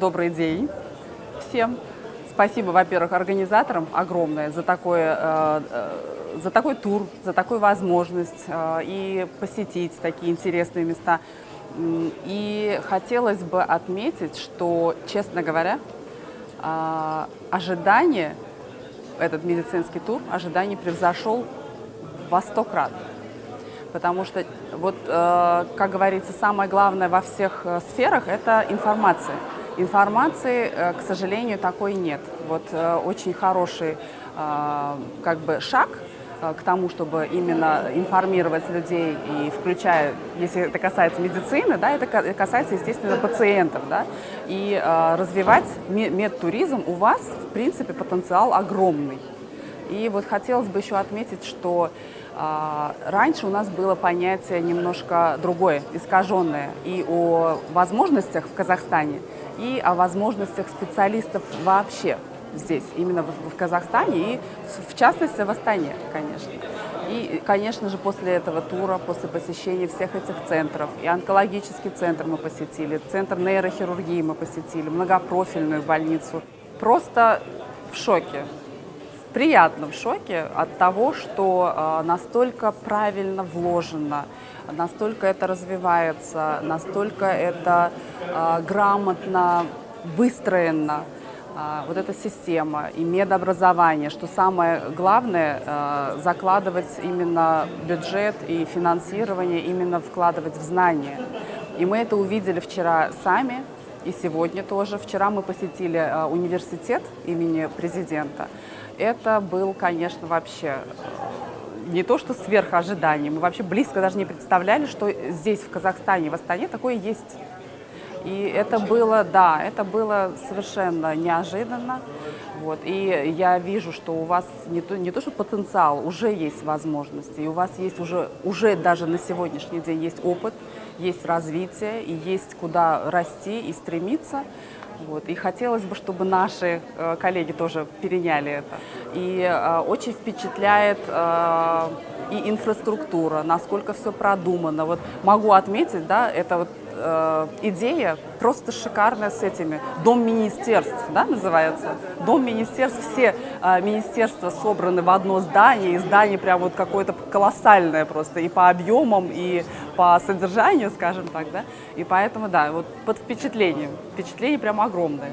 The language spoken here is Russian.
Добрый день всем. Спасибо, во-первых, организаторам огромное за такой тур, за такую возможность и посетить такие интересные места. И хотелось бы отметить, что, честно говоря, ожидание, этот медицинский тур, ожидание превзошел во 100 крат. Потому что, вот, как говорится, самое главное во всех сферах – это информация. Информации, к сожалению, такой нет. Вот очень хороший как бы шаг к тому, чтобы именно информировать людей, и включая, если это касается медицины, да, это касается, естественно, пациентов, да, и развивать медтуризм. У вас, в принципе, потенциал огромный. И вот хотелось бы еще отметить, что раньше у нас было понятие немножко другое, искаженное, и о возможностях в Казахстане, и о возможностях специалистов вообще здесь, именно в Казахстане, и в частности в Астане, конечно. И, конечно же, после этого тура, после посещения всех этих центров, и онкологический центр мы посетили, центр нейрохирургии мы посетили, многопрофильную больницу, просто в шоке. В приятном шоке от того, что настолько правильно вложено, настолько это развивается, настолько это грамотно выстроено, вот эта система и медобразование, что самое главное, закладывать именно бюджет и финансирование, именно вкладывать в знания. И мы это увидели вчера сами, и сегодня тоже. Вчера мы посетили университет имени президента. Это был, конечно, вообще не то, что сверх ожиданий. Мы вообще близко даже не представляли, что здесь, в Казахстане, в Астане, такое есть. И это было, да, это было совершенно неожиданно. Вот. И я вижу, что у вас не то, что потенциал, уже есть возможности. И у вас есть уже даже на сегодняшний день есть опыт, есть развитие, и есть куда расти и стремиться. Вот. И хотелось бы, чтобы наши коллеги тоже переняли это. И очень впечатляет и инфраструктура, насколько все продумано. Вот могу отметить, да, это вот идея просто шикарная с этими. Дом министерств, да, называется? Дом министерств. Все министерства собраны в одно здание, и здание прям вот какое-то колоссальное просто и по объемам, и по содержанию, скажем так, да. И поэтому, да, вот под впечатлением. Впечатление прям огромное.